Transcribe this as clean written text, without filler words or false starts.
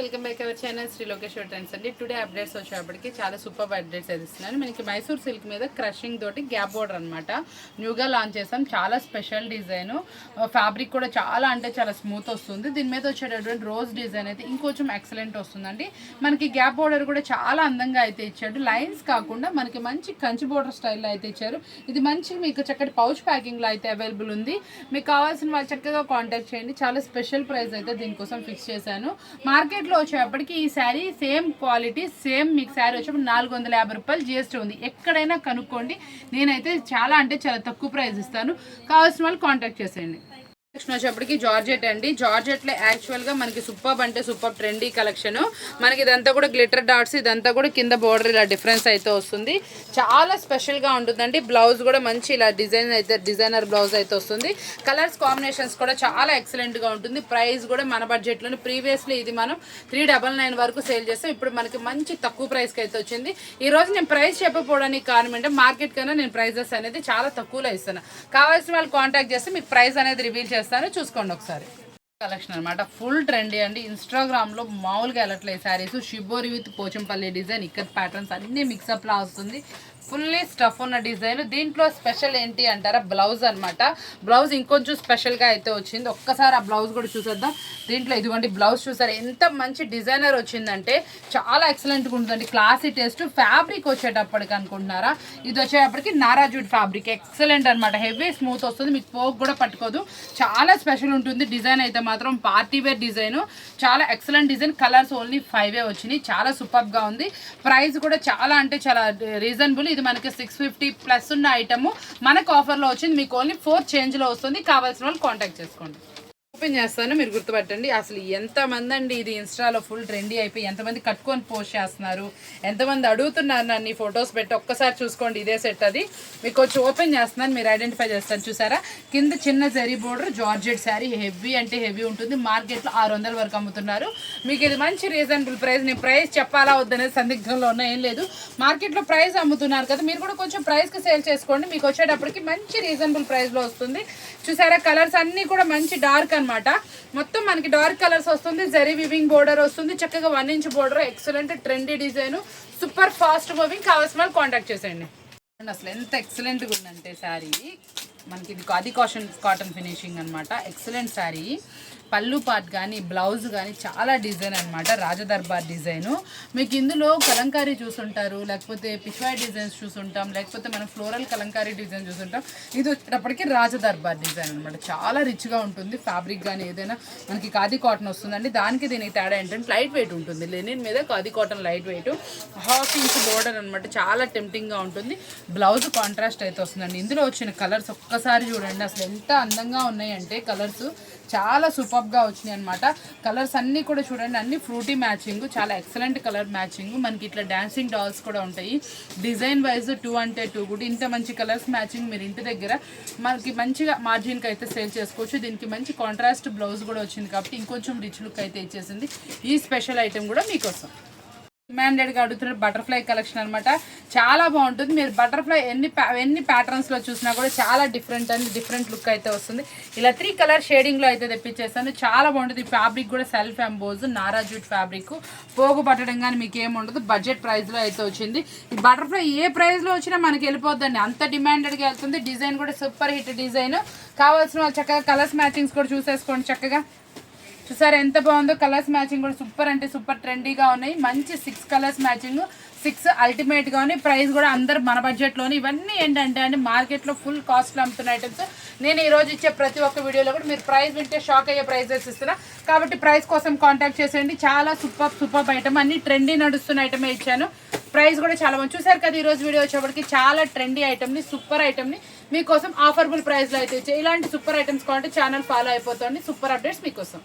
Welcome back our channel Shri Lokeshwar trends అండి. Today updates వచ్చేప్పటికి చాలా సూపర్ అప్డేట్స్ అయితే ఇస్తున్నాను. మనకి మైసూర్ సిల్క్ మీద క్రషింగ్ తోటి గ్యాప్ బోర్డర్ అనమాట న్యూగా లాంచ్ చేసాం. చాలా స్పెషల్ డిజైన్, ఫ్యాబ్రిక్ కూడా చాలా అంటే చాలా స్మూత్ వస్తుంది. దీని మీద వచ్చేటటువంటి రోజ్ డిజైన్ అయితే ఇంకొంచెం ఎక్సలెంట్ వస్తుందండి. మనకి గ్యాప్ బోర్డర్ కూడా చాలా అందంగా అయితే ఇచ్చాడు. లైన్స్ కాకుండా మనకి మంచి కంచి బోర్డర్ స్టైల్లో అయితే ఇచ్చారు. ఇది మంచి మీకు చక్కటి పౌచ్ ప్యాకింగ్లో అయితే అవైలబుల్ ఉంది. మీకు కావాల్సిన వాళ్ళు చక్కగా కాంటాక్ట్ చేయండి. చాలా స్పెషల్ ప్రైస్ అయితే దీనికోసం ఫిక్స్ చేశాను. మార్కెట్లో వచ్చేప్పటికి ఈ శారీ సేమ్ క్వాలిటీ సేమ్ మీకు శారీ వచ్చేప్పుడు 450 రూపాయలు జిఎస్టీ ఉంది. ఎక్కడైనా కనుక్కోండి. నేనైతే చాలా అంటే చాలా తక్కువ ప్రైస్ ఇస్తాను. కావాల్సిన వాళ్ళు కాంటాక్ట్ చేసేయండి. నెక్స్ట్ వచ్చేప్పటికి జార్జెట్ అండి. జార్జెట్లో యాక్చువల్గా మనకి సూపర్ అంటే సూపర్ ట్రెండీ కలెక్షన్. మనకి ఇదంతా కూడా గ్లిటర్ డాట్స్, ఇదంతా కూడా కింద బోర్డర్ ఇలా డిఫరెన్స్ అయితే వస్తుంది. చాలా స్పెషల్గా ఉంటుందండి. బ్లౌజ్ కూడా మంచి ఇలా డిజైనర్ బ్లౌజ్ అయితే వస్తుంది. కలర్స్ కాంబినేషన్స్ కూడా చాలా ఎక్సలెంట్గా ఉంటుంది. ప్రైస్ కూడా మన బడ్జెట్లోనే. ప్రీవియస్లీ ఇది మనం 399 వరకు సేల్ చేస్తాం. ఇప్పుడు మనకి మంచి తక్కువ ప్రైస్కి అయితే వచ్చింది. ఈరోజు నేను ప్రైస్ చెప్పకపోవడానికి కారణం అంటే మార్కెట్ కన్నా నేను ప్రైజెస్ అనేది చాలా తక్కువలో ఇస్తాను. కావాల్సిన వాళ్ళు కాంటాక్ట్ చేస్తే మీకు ప్రైస్ అనేది రివీల్ చేస్తాను, చూసుకోండి ఒకసారి. కలెక్షన్ అనమాట ఫుల్ ట్రెండీ అండి. ఇన్స్టాగ్రామ్లో మామూలుగా వెళ్ళట్లేదు saris. Shibori with Pochampally design, ఇక్కడ ప్యాటర్న్స్ అన్ని మిక్సప్లా వస్తుంది. ఫుల్లీ స్టఫ్ ఉన్న డిజైన్. దీంట్లో స్పెషల్ ఏంటి అంటారా, బ్లౌజ్ అనమాట. బ్లౌజ్ ఇంకొంచెం స్పెషల్గా అయితే వచ్చింది. ఒక్కసారి ఆ బ్లౌజ్ కూడా చూసేద్దాం. దీంట్లో ఇదిగోండి బ్లౌజ్ చూసారు ఎంత మంచి డిజైనర్ వచ్చిందంటే చాలా ఎక్సలెంట్గా ఉంటుందండి. Classy taste. ఫ్యాబ్రిక్ వచ్చేటప్పటికి అనుకుంటున్నారా, ఇది వచ్చేటప్పటికి నారాజూడ్ ఫ్యాబ్రిక్ ఎక్సలెంట్ అనమాట. హెవీ స్మూత్ వస్తుంది, మీకు పోక్ కూడా పట్టుకోదు. చాలా స్పెషల్ ఉంటుంది. డిజైన్ అయితే మాత్రం పార్టీ వేర్ డిజైన్, చాలా ఎక్సలెంట్ డిజైన్. కలర్స్ ఓన్లీ 5 వచ్చినాయి. చాలా సూపర్గా ఉంది. ప్రైస్ కూడా చాలా అంటే చాలా రీజనబుల్. ఇది మనకి 650 ప్లస్ ఉన్న ఐటమ్ మనకు ఆఫర్లో వచ్చింది. మీకు ఓన్లీ 4 చేంజ్లో వస్తుంది. కావాల్సిన వాళ్ళు కాంటాక్ట్ చేసుకోండి. ఓపెన్ చేస్తాను, మీరు గుర్తుపట్టండి. అసలు ఎంతమంది అండి ఇది ఇన్స్టాలో ఫుల్ ట్రెండీ అయిపోయి ఎంతమంది కట్టుకొని పోస్ట్ చేస్తున్నారు, ఎంతమంది అడుగుతున్నారు నన్ను ఈ ఫొటోస్ పెట్టి. ఒక్కసారి చూసుకోండి, ఇదే సెట్ అది. మీకు వచ్చి ఓపెన్ చేస్తున్నాను, మీరు ఐడెంటిఫై చేస్తారు. చూసారా, కింద చిన్న zari border georgette sari. Heavy అంటే హెవీ ఉంటుంది. మార్కెట్లో 600 వరకు అమ్ముతున్నారు. మీకు ఇది మంచి రీజనబుల్ ప్రైస్. నేను ప్రైస్ చెప్పాలా వద్దనేది సందిగ్ధంలో ఉన్నా, ఏం లేదు. మార్కెట్లో ప్రైస్ అమ్ముతున్నారు కదా, మీరు కూడా కొంచెం ప్రైస్కి సేల్ చేసుకోండి. మీకు వచ్చేటప్పటికి మంచి రీజనబుల్ ప్రైస్లో వస్తుంది. చూసారా, కలర్స్ అన్నీ కూడా మంచి డార్క్ అనమాట. మొత్తం మనకి డార్క్ కలర్స్ వస్తుంది. జరీ వివింగ్ బోర్డర్ వస్తుంది. చక్కగా 1 inch border. Excellent trendy design, super fast moving. కావాల్సిన వాళ్ళు కాంటాక్ట్ చేసేయండి. అసలు ఎంత ఎక్సలెంట్గా ఉందంటే శారీ. మనకి ఇది ఆది కాటన్ ఫినిషింగ్ అనమాట. ఎక్సలెంట్ శారీ. పళ్ళు పార్ట్ కానీ బ్లౌజ్ కానీ చాలా డిజైన్ అనమాట. రాజదర్బార్ డిజైను. మీకు ఇందులో కలంకారీ చూసుంటారు, లేకపోతే పిష్వాయి డిజైన్స్ చూసుంటాం, లేకపోతే మనం ఫ్లోరల్ కలంకారీ డిజైన్ చూసుంటాం. ఇది వచ్చేటప్పటికి రాజదర్బార్ డిజైన్ అనమాట. చాలా రిచ్గా ఉంటుంది. ఫ్యాబ్రిక్ కానీ ఏదైనా మనకి ఖాదీ కాటన్ వస్తుందండి. దానికి దీనికి తేడా ఏంటంటే లైట్ వెయిట్ ఉంటుంది. లెనిన్ మీద khadi cotton light weight. 1/2 inch border అనమాట. చాలా టెంప్టింగ్గా ఉంటుంది. బ్లౌజ్ కాంట్రాస్ట్ అయితే వస్తుందండి. ఇందులో వచ్చిన కలర్స్ ఒక్కసారి చూడండి, అసలు ఎంత అందంగా ఉన్నాయంటే కలర్స్ చాలా సూపర్గా వచ్చినాయి అనమాట. కలర్స్ అన్నీ కూడా చూడండి, అన్ని ఫ్రూటీ మ్యాచింగ్, చాలా ఎక్సలెంట్ కలర్ మ్యాచింగ్. మనకి ఇట్లా డాన్సింగ్ డాల్స్ కూడా ఉంటాయి. డిజైన్ వైజ్ 2 అంటే 2 కూడా. ఇంత మంచి కలర్స్ మ్యాచింగ్ మీరు ఇంటి దగ్గర మనకి మంచిగా మార్జిన్కి అయితే సేల్ చేసుకోవచ్చు. దీనికి మంచి కాంట్రాస్ట్ బ్లౌజ్ కూడా వచ్చింది కాబట్టి ఇంకొంచెం రిచ్ లుక్ అయితే ఇచ్చేసింది. ఈ స్పెషల్ ఐటెం కూడా మీకోసం. డిమాండెడ్గా అడుగుతున్న బటర్ఫ్లై కలెక్షన్ అనమాట. చాలా బాగుంటుంది. మీరు బటర్ఫ్లై ఎన్ని ప్యాటర్న్స్లో చూసినా కూడా చాలా డిఫరెంట్ లుక్ అయితే వస్తుంది. ఇలా 3 కలర్ షేడింగ్లో అయితే తెప్పించేస్తాను. చాలా బాగుంటుంది. ఫ్యాబ్రిక్ కూడా సెల్ఫ్ ఎంబోజ్ నారాజూట్ ఫ్యాబ్రిక్. పోగు పట్టడం కానీ మీకు ఏముండదు. బడ్జెట్ ప్రైస్లో అయితే వచ్చింది. ఈ బటర్ఫ్లై ఏ ప్రైస్లో వచ్చినా మనకి వెళ్ళిపోద్దండి, అంత డిమాండెడ్గా వెళ్తుంది. డిజైన్ కూడా సూపర్ హిట్ డిజైన్. కావాల్సిన వాళ్ళు చక్కగా కలర్స్ మ్యాచింగ్స్ కూడా చూసేసుకోండి. చక్కగా చూసారా ఎంత బాగుందో. కలర్స్ మ్యాచింగ్ కూడా సూపర్ అంటే సూపర్ ట్రెండీగా ఉన్నాయి. మంచి 6 కలర్స్ మ్యాచింగ్, 6 అల్టిమేట్గా ఉన్నాయి. ప్రైస్ కూడా అందరు మన బడ్జెట్లోనే. ఇవన్నీ ఏంటంటే అండి మార్కెట్లో ఫుల్ కాస్ట్లో అమ్ముతున్న ఐటమ్స్. నేను ఈరోజు ఇచ్చే ప్రతి ఒక్క వీడియోలో కూడా మీరు ప్రైస్ వింటే షాక్ అయ్యే ప్రైజెస్ ఇస్తున్నా. కాబట్టి ప్రైస్ కోసం కాంటాక్ట్ చేసేయండి. చాలా సూపర్ ఐటమ్, అన్ని ట్రెండీ నడుస్తున్న ఐటమే ఇచ్చాను. ప్రైస్ కూడా చాలా మంచి. చూసారు కదా, ఈరోజు వీడియో వచ్చేప్పటికి చాలా ట్రెండీ ఐటమ్ని, సూపర్ ఐటమ్ని మీకోసం ఆఫర్బుల్ ప్రైస్లో అయితే ఇచ్చాయి. ఇలాంటి సూపర్ ఐటమ్స్ కావాలంటే ఛానల్ ఫాలో అయిపోతుంది. సూపర్ అప్డేట్స్ మీకోసం.